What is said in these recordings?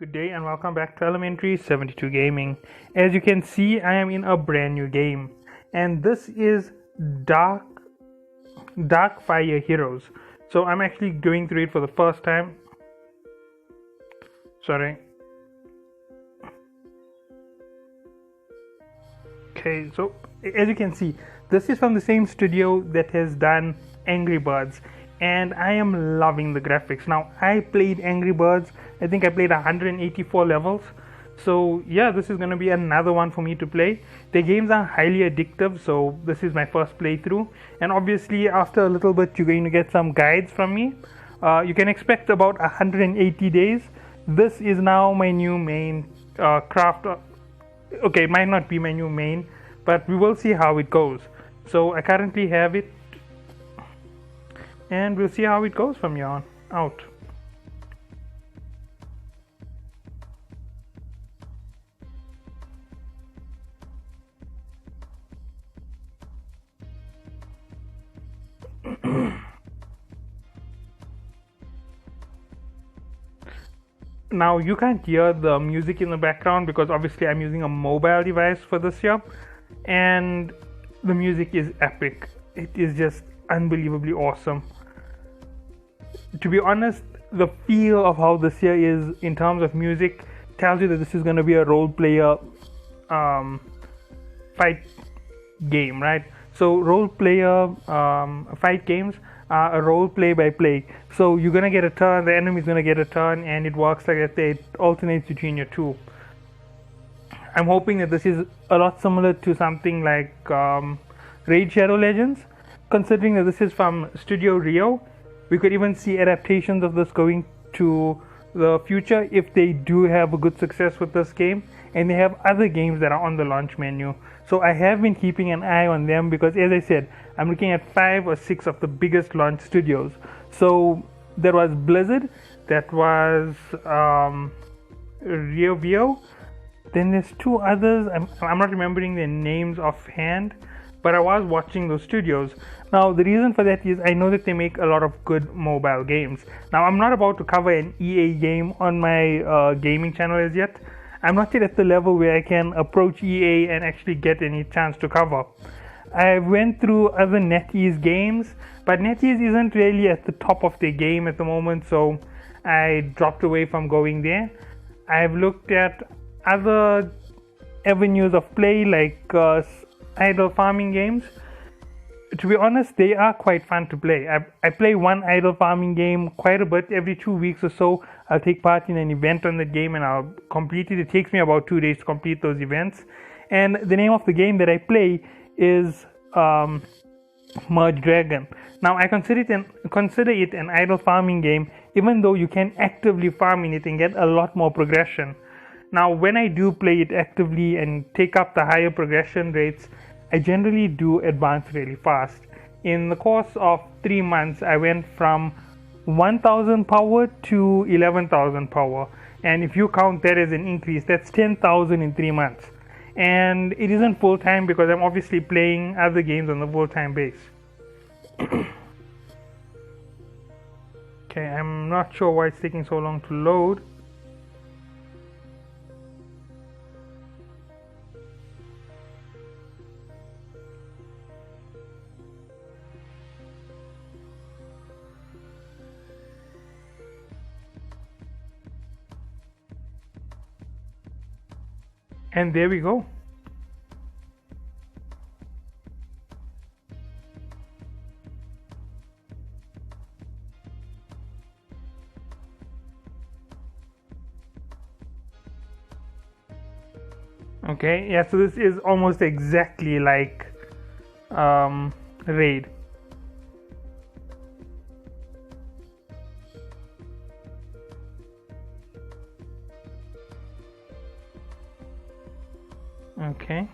Good day and welcome back to Elementary 72 Gaming. As you can see, I am in a brand new game, and this is Darkfire Heroes. So I'm actually going through it for the first time. Sorry. Okay, so as you can see, this is from the same studio that has done Angry Birds, and I am loving the graphics. Now, I played Angry Birds, I think I played 184 levels, so yeah, this is going to be another one for me to play. The games are highly addictive, so this is my first playthrough, and obviously after a little bit you're going to get some guides from me. You can expect about 180 days. This is now my new main craft. Okay, it might not be my new main, but we will see how it goes. So I currently have it, and we'll see how it goes from here on out. Now you can't hear the music in the background because obviously I'm using a mobile device for this here, and the music is epic. It is just unbelievably awesome. To be honest, the feel of how this year is in terms of music tells you that this is going to be a role player fight game, right? So role player fight games are a role play by play. So you're gonna get a turn, the enemy's gonna get a turn, and it works like that. It alternates between your two. I'm hoping that this is a lot similar to something like Raid Shadow Legends. Considering that this is from Studio Rio, we could even see adaptations of this going to the future if they do have a good success with this game, and they have other games that are on the launch menu. So I have been keeping an eye on them because, as I said, I'm looking at 5 or 6 of the biggest launch studios. So there was Blizzard, that was Rio Vio, then there's 2 others. I'm not remembering their names offhand, but I was watching those studios. Now the reason for that is I know that they make a lot of good mobile games. Now I'm not about to cover an EA game on my gaming channel as yet. I'm not yet at the level where I can approach EA and actually get any chance to cover. I went through other NetEase games, but NetEase isn't really at the top of their game at the moment, so I dropped away from going there. I've looked at other avenues of play like idle farming games. To be honest, they are quite fun to play. I play one idle farming game quite a bit. Every 2 weeks or so, I'll take part in an event on the game and I'll complete it. It takes me about 2 days to complete those events. And the name of the game that I play is Merge Dragon. Now, I consider it an idle farming game, even though you can actively farm in it and get a lot more progression. Now, when I do play it actively and take up the higher progression rates, I generally do advance really fast. In the course of 3 months, I went from 1000 power to 11,000 power. And if you count that as an increase, that's 10,000 in 3 months. And it isn't full time because I'm obviously playing other games on the full time base. Okay, I'm not sure why it's taking so long to load. And there we go. Okay, yeah, so this is almost exactly like Raid. Okay.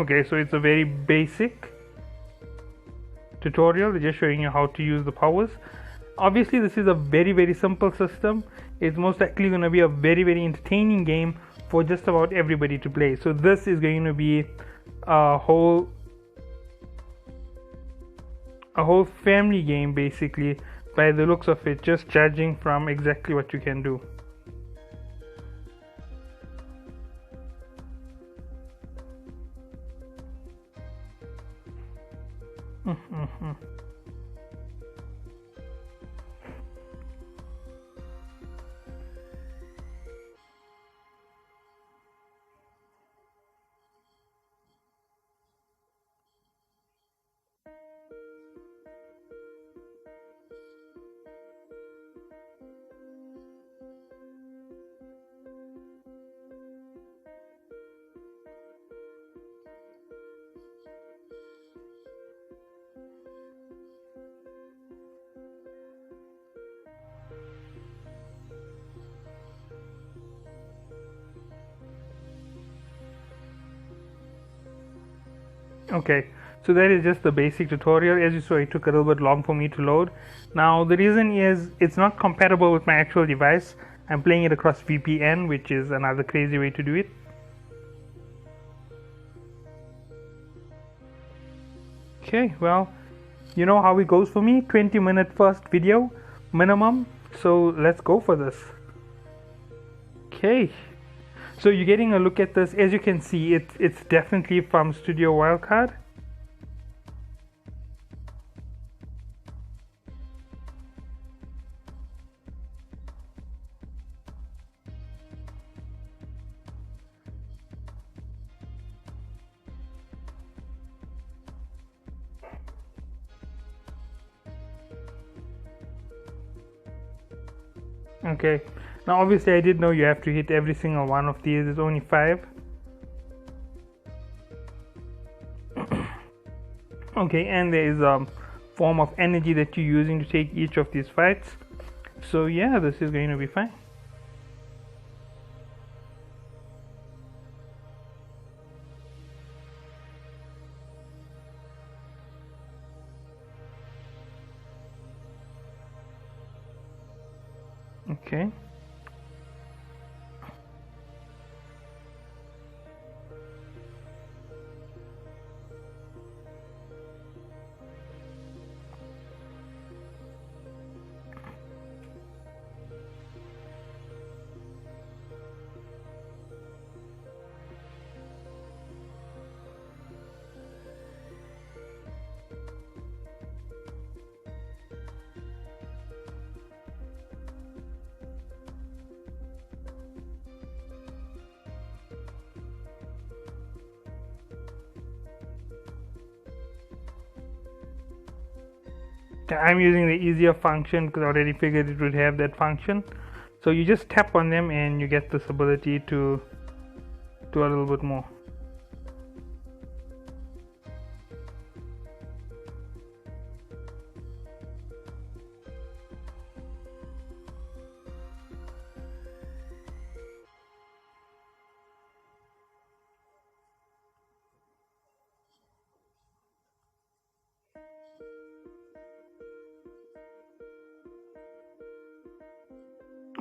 Okay, so it's a very basic tutorial, just showing you how to use the powers. Obviously this is a very simple system. It's most likely going to be a very entertaining game for just about everybody to play. So this is going to be a whole family game basically, by the looks of it, just judging from exactly what you can do. Okay, so that is just the basic tutorial. As you saw, it took a little bit long for me to load. Now the reason is it's not compatible with my actual device. I'm playing it across VPN, which is another crazy way to do it. Okay, well, you know how it goes for me. 20-minute first video minimum, so let's go for this. Okay, so you're getting a look at this. As you can see, it's definitely from Studio Wildcard. Okay, now obviously I did know you have to hit every single one of these. There's only 5. Okay, and there is a form of energy that you're using to take each of these fights. So yeah, this is going to be fine. Okay. I'm using the easier function because I already figured it would have that function. So you just tap on them and you get this ability to do a little bit more.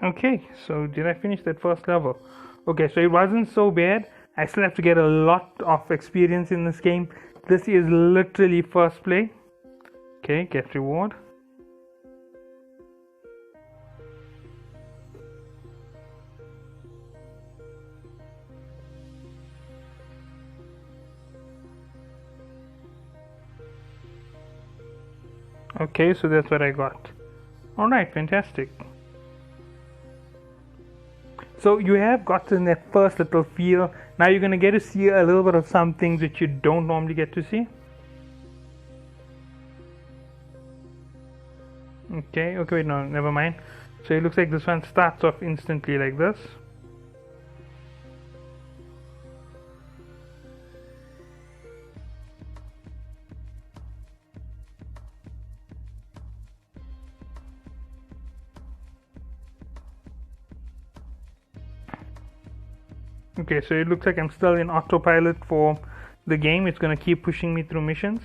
Okay, so did I finish that first level? Okay, so it wasn't so bad. I still have to get a lot of experience in this game. This is literally first play. Okay, get reward. Okay, so that's what I got. Alright, fantastic. So you have gotten that first little feel. Now you're going to get to see a little bit of some things which you don't normally get to see. Okay, wait, no, never mind. So it looks like this one starts off instantly like this. Okay, so it looks like I'm still in autopilot for the game, it's gonna keep pushing me through missions.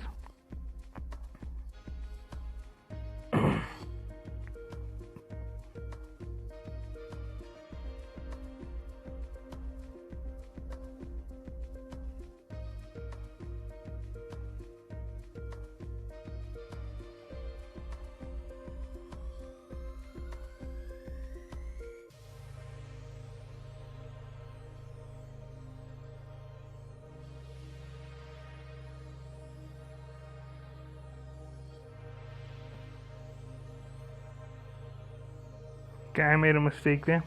Okay, I made a mistake there.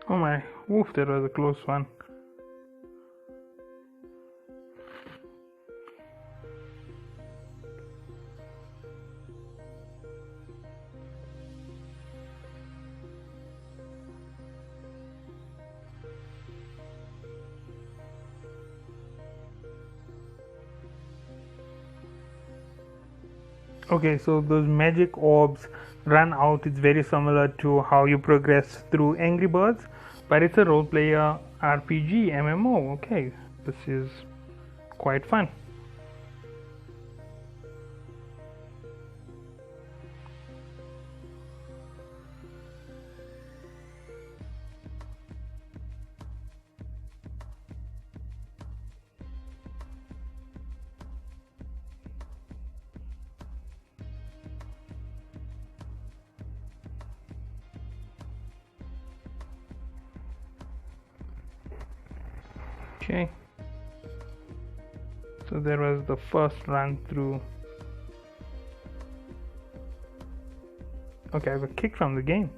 Oh my, woof, that was a close one. Okay, so those magic orbs run out. It's very similar to how you progress through Angry Birds, but it's a role player RPG MMO. Okay, this is quite fun. Okay, so there was the first run through. Okay, I got kicked from the game.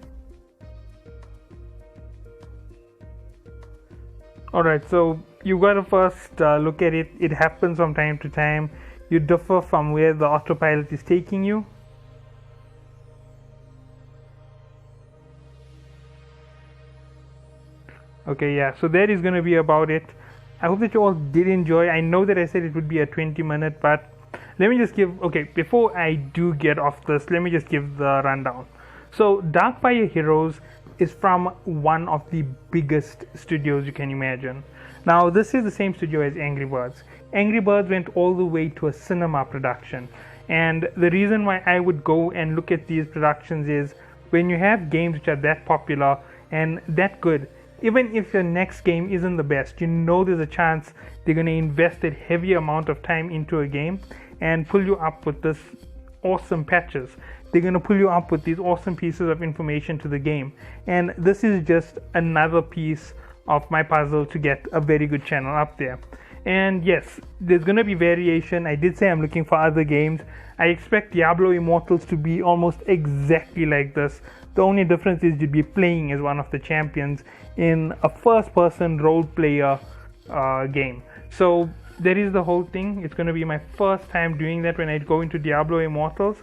Alright, so you gotta first look at it. It happens from time to time. You differ from where the autopilot is taking you. Okay, yeah, so that is gonna be about it. I hope that you all did enjoy. I know that I said it would be a 20-minute, but let me just give, okay, before I do get off this, let me just give the rundown. So Darkfire Heroes is from one of the biggest studios you can imagine. Now this is the same studio as Angry Birds. Angry Birds went all the way to a cinema production, and the reason why I would go and look at these productions is when you have games which are that popular and that good, even if your next game isn't the best, you know there's a chance they're going to invest a heavy amount of time into a game and pull you up with this awesome patches. They're going to pull you up with these awesome pieces of information to the game. And this is just another piece of my puzzle to get a very good channel up there. And yes, there's going to be variation. I did say I'm looking for other games. I expect Diablo Immortals to be almost exactly like this. The only difference is you'd be playing as one of the champions in a first-person role-player game. So that is the whole thing. It's going to be my first time doing that when I go into Diablo Immortals.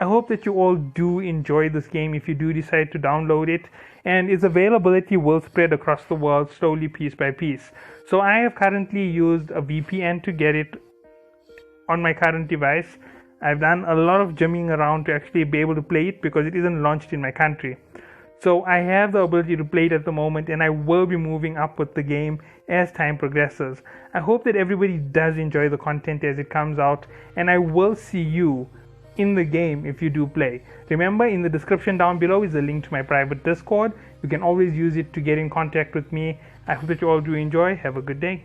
I hope that you all do enjoy this game if you do decide to download it, and its availability will spread across the world slowly, piece by piece. So I have currently used a VPN to get it on my current device. I've done a lot of jamming around to actually be able to play it because it isn't launched in my country. So I have the ability to play it at the moment, and I will be moving up with the game as time progresses. I hope that everybody does enjoy the content as it comes out, and I will see you in the game if you do play. Remember, in the description down below is a link to my private Discord. You can always use it to get in contact with me. I hope that you all do enjoy. Have a good day.